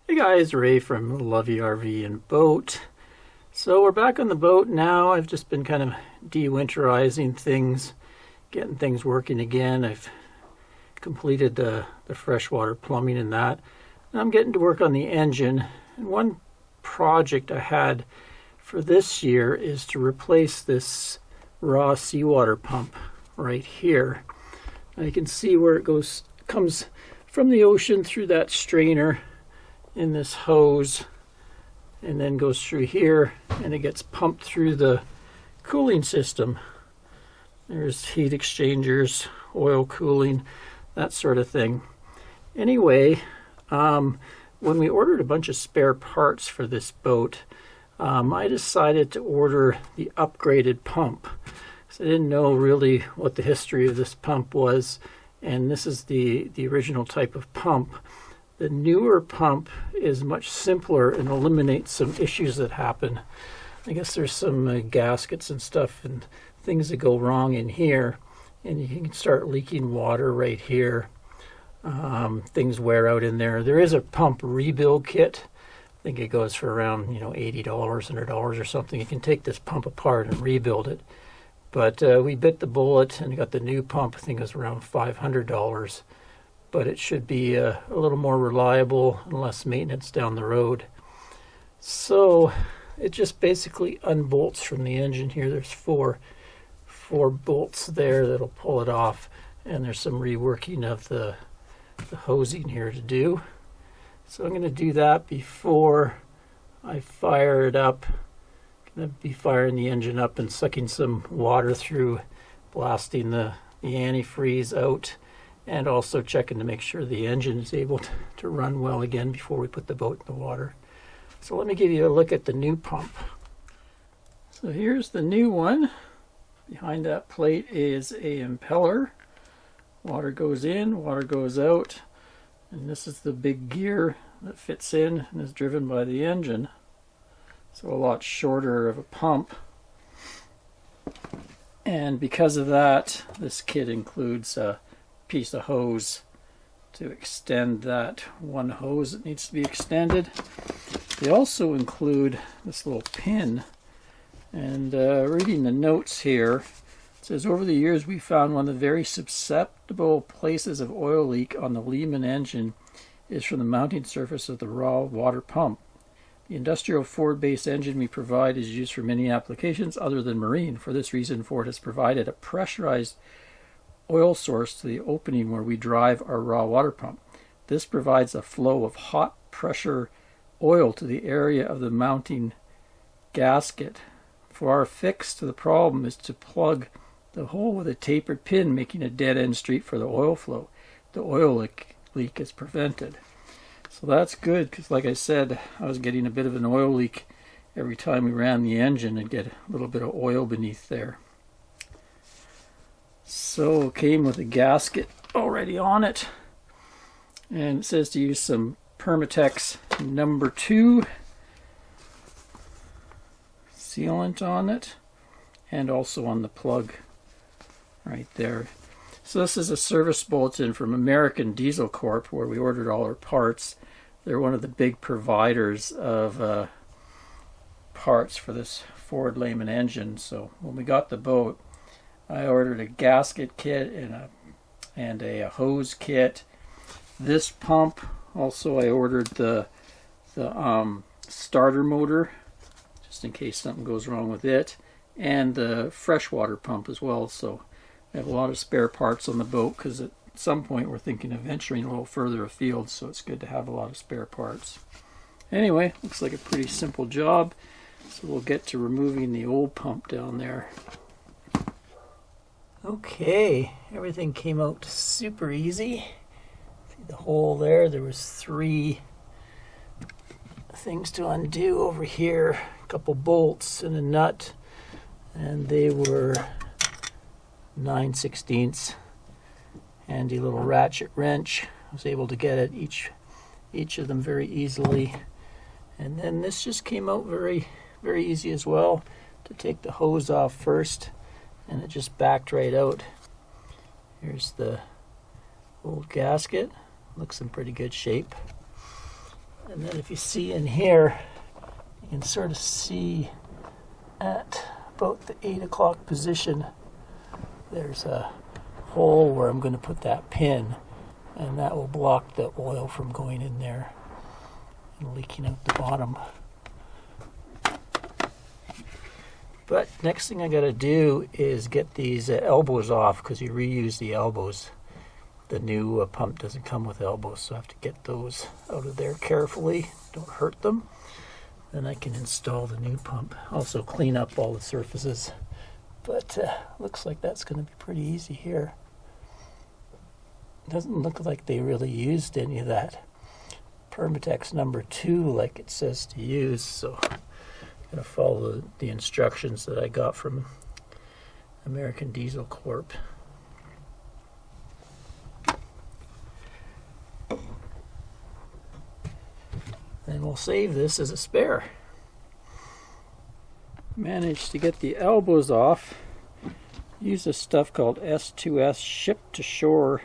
Hey guys, Ray from Lovey RV and Boat. So we're back on the boat now. I've just been kind of de-winterizing things, getting things working again. I've completed the freshwater plumbing and that. And I'm getting to work on the engine. And one project I had for this year is to replace this raw seawater pump right here. Now you can see where it comes from the ocean through that strainer in this hose, and then goes through here, and it gets pumped through the cooling system. There's heat exchangers, oil cooling, that sort of thing. Anyway, when we ordered a bunch of spare parts for this boat, I decided to order the upgraded pump. So I didn't know really what the history of this pump was, and this is the original type of pump. The newer pump is much simpler and eliminates some issues that happen. I guess there's some gaskets and stuff and things that go wrong in here, and you can start leaking water right here. Things wear out in there. There is a pump rebuild kit. I think it goes for around $80, $100 or something. You can take this pump apart and rebuild it. But we bit the bullet and got the new pump. I think it was around $500. But it should be a little more reliable and less maintenance down the road. So it just basically unbolts from the engine here. There's four bolts there that'll pull it off, and there's some reworking of the hosing here to do. So I'm going to do that before I fire it up. I'm going to be firing the engine up and sucking some water through, blasting the antifreeze out, and also checking to make sure the engine is able to run well again before we put the boat in the water. So let me give you a look at the new pump. So here's the new one. Behind that plate is a impeller. Water goes in, water goes out, and this is the big gear that fits in and is driven by the engine. So a lot shorter of a pump. And because of that, this kit includes a piece of hose to extend that one hose that needs to be extended. They also include this little pin, and reading the notes here, it says, over the years we found one of the very susceptible places of oil leak on the Lehman engine is from the mounting surface of the raw water pump. The industrial Ford-based engine we provide is used for many applications other than marine. For this reason, Ford has provided a pressurized oil source to the opening where we drive our raw water pump. This provides a flow of hot pressure oil to the area of the mounting gasket. For our fix to the problem is to plug the hole with a tapered pin, making a dead end street for the oil flow. The oil leak is prevented. So that's good, because like I said, I was getting a bit of an oil leak every time we ran the engine and get a little bit of oil beneath there. So it came with a gasket already on it, and it says to use some Permatex number 2 sealant on it, and also on the plug right there. So this is a service bulletin from American Diesel Corp, where we ordered all our parts. They're one of the big providers of parts for this Ford Lehman engine. So when we got the boat, I ordered a gasket kit and a hose kit. This pump, also I ordered the starter motor, just in case something goes wrong with it, and the freshwater pump as well. So I have a lot of spare parts on the boat, because at some point we're thinking of venturing a little further afield, so it's good to have a lot of spare parts. Anyway, looks like a pretty simple job. So we'll get to removing the old pump down there. Okay, everything came out super easy. See the hole there? There was 3 things to undo over here. A couple bolts and a nut, and they were 9/16. Handy little ratchet wrench. I was able to get at each of them very easily. And then this just came out very, very easy as well, to take the hose off first, and it just backed right out. Here's the old gasket. Looks in pretty good shape. And then if you see in here, you can sort of see at about the 8 o'clock position, there's a hole where I'm going to put that pin, and that will block the oil from going in there and leaking out the bottom. But next thing I got to do is get these elbows off, because you reuse the elbows. The new pump doesn't come with elbows, so I have to get those out of there carefully. Don't hurt them. Then I can install the new pump. Also clean up all the surfaces. But looks like that's going to be pretty easy here. Doesn't look like they really used any of that Permatex number 2 like it says to use, so I'm going to follow the instructions that I got from American Diesel Corp. And we'll save this as a spare. Managed to get the elbows off. Use this stuff called S2S Ship to Shore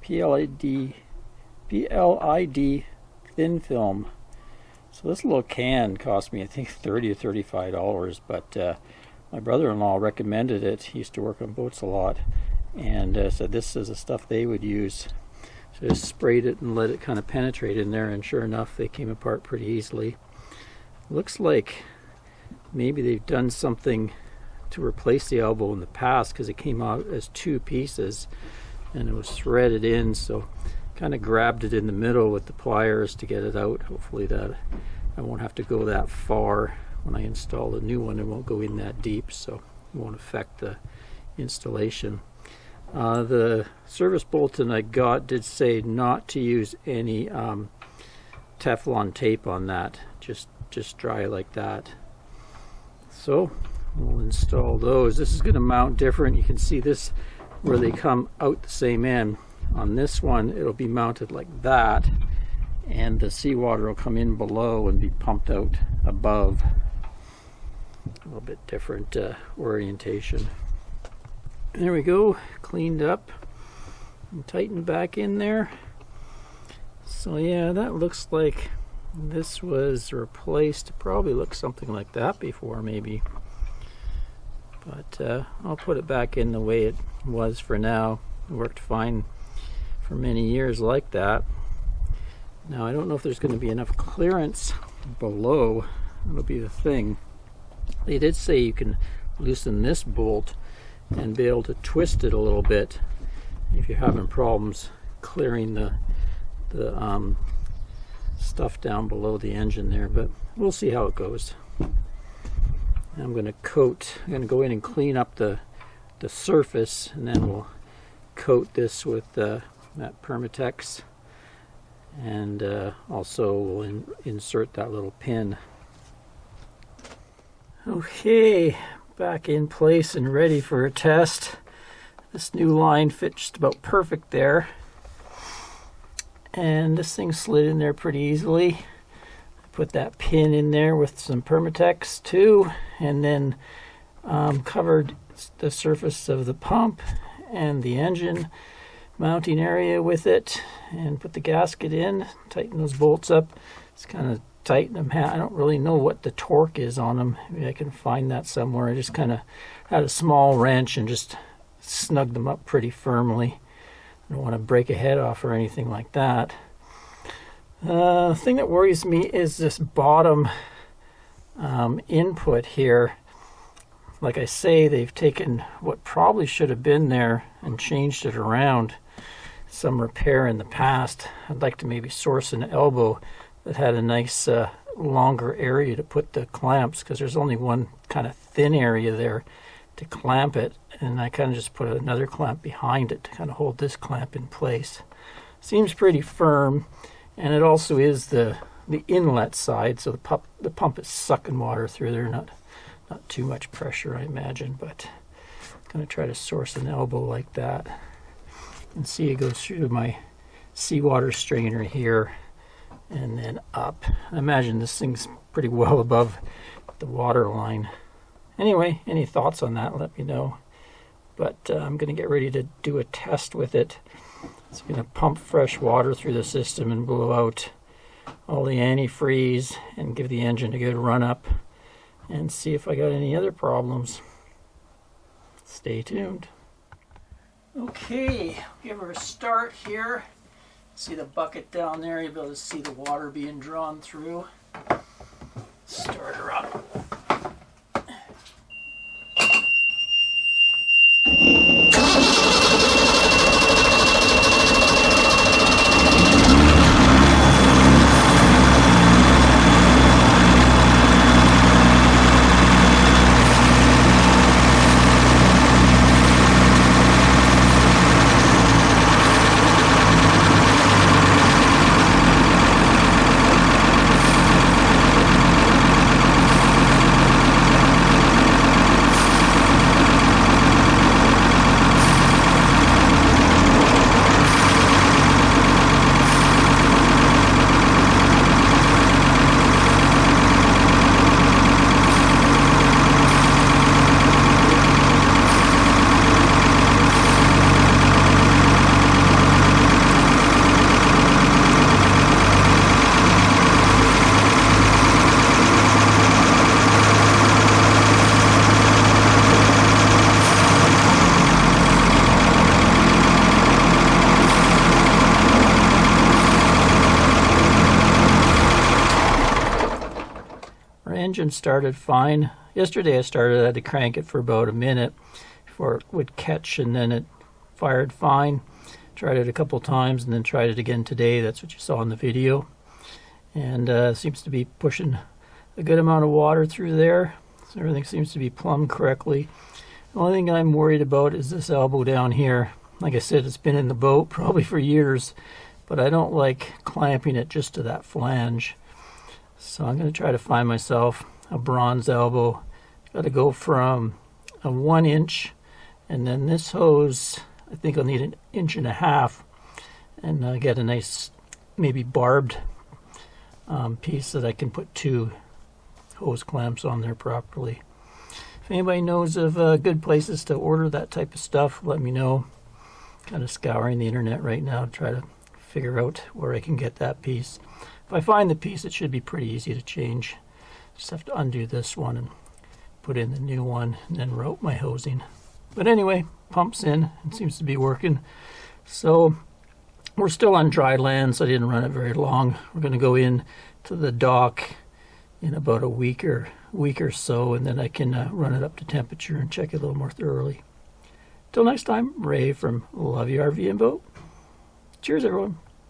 PLID thin film. So this little can cost me, I think, $30 or $35, but my brother-in-law recommended it. He used to work on boats a lot, and said this is the stuff they would use. So I just sprayed it and let it kind of penetrate in there, and sure enough, they came apart pretty easily. Looks like maybe they've done something to replace the elbow in the past, because it came out as 2 pieces and it was threaded in, so kind of grabbed it in the middle with the pliers to get it out. Hopefully that I won't have to go that far when I install the new one. It won't go in that deep, so it won't affect the installation. The service bulletin I got did say not to use any Teflon tape on that, just dry like that. So we'll install those. This is going to mount different. You can see this where they come out the same end. On this one it'll be mounted like that, and the seawater will come in below and be pumped out above. A little bit different orientation. There we go, cleaned up and tightened back in there. So yeah, that looks like this was replaced. Probably looked something like that before, maybe. But I'll put it back in the way it was for now. It worked fine for many years like that. Now I don't know if there's going to be enough clearance below. That'll be the thing. They did say you can loosen this bolt and be able to twist it a little bit if you're having problems clearing the stuff down below the engine there, but we'll see how it goes. I'm going to go in and clean up the surface, and then we'll coat this with that Permatex, and also we'll insert that little pin. Okay, back in place and ready for a test. This new line fits just about perfect there, and this thing slid in there pretty easily. Put that pin in there with some Permatex too, and then covered the surface of the pump and the engine mounting area with it, and put the gasket in, tighten those bolts up. It's kind of tighten them. I don't really know what the torque is on them. Maybe I can find that somewhere. I just kind of had a small wrench and just snugged them up pretty firmly. I don't want to break a head off or anything like that. The thing that worries me is this bottom input here. Like I say, they've taken what probably should have been there and changed it around. Some repair in the past. I'd like to maybe source an elbow that had a nice longer area to put the clamps, because there's only one kind of thin area there to clamp it, and I kind of just put another clamp behind it to kind of hold this clamp in place. Seems pretty firm, and it also is the inlet side, so the pump is sucking water through there. Not too much pressure, I imagine, but I'm going to try to source an elbow like that. And see, it goes through my seawater strainer here and then up. I imagine this thing's pretty well above the water line. Anyway, any thoughts on that, let me know. But I'm going to get ready to do a test with it. It's going to pump fresh water through the system and blow out all the antifreeze and give the engine a good run up and see if I got any other problems. Stay tuned. Okay, give her a start here. See the bucket down there, you'll be able to see the water being drawn through. Start her up. Our engine started fine. Yesterday I had to crank it for about a minute before it would catch, and then it fired fine. Tried it a couple times and then tried it again today. That's what you saw in the video. And seems to be pushing a good amount of water through there. So everything seems to be plumbed correctly. The only thing I'm worried about is this elbow down here. Like I said, it's been in the boat probably for years, but I don't like clamping it just to that flange. So I'm going to try to find myself a bronze elbow. Got to go from a 1 inch, and then this hose, I think I'll need an 1.5 inches, and get a nice, maybe barbed piece that I can put 2 hose clamps on there properly. If anybody knows of good places to order that type of stuff, let me know. Kind of scouring the internet right now to try to figure out where I can get that piece. If I find the piece, it should be pretty easy to change. Just have to undo this one and put in the new one and then route my hosing. But anyway, pumps in and seems to be working. So we're still on dry land, so I didn't run it very long. We're going to go in to the dock in about a week or so, and then I can run it up to temperature and check it a little more thoroughly. Till next time, Ray from Love You RV and Boat. Cheers, everyone.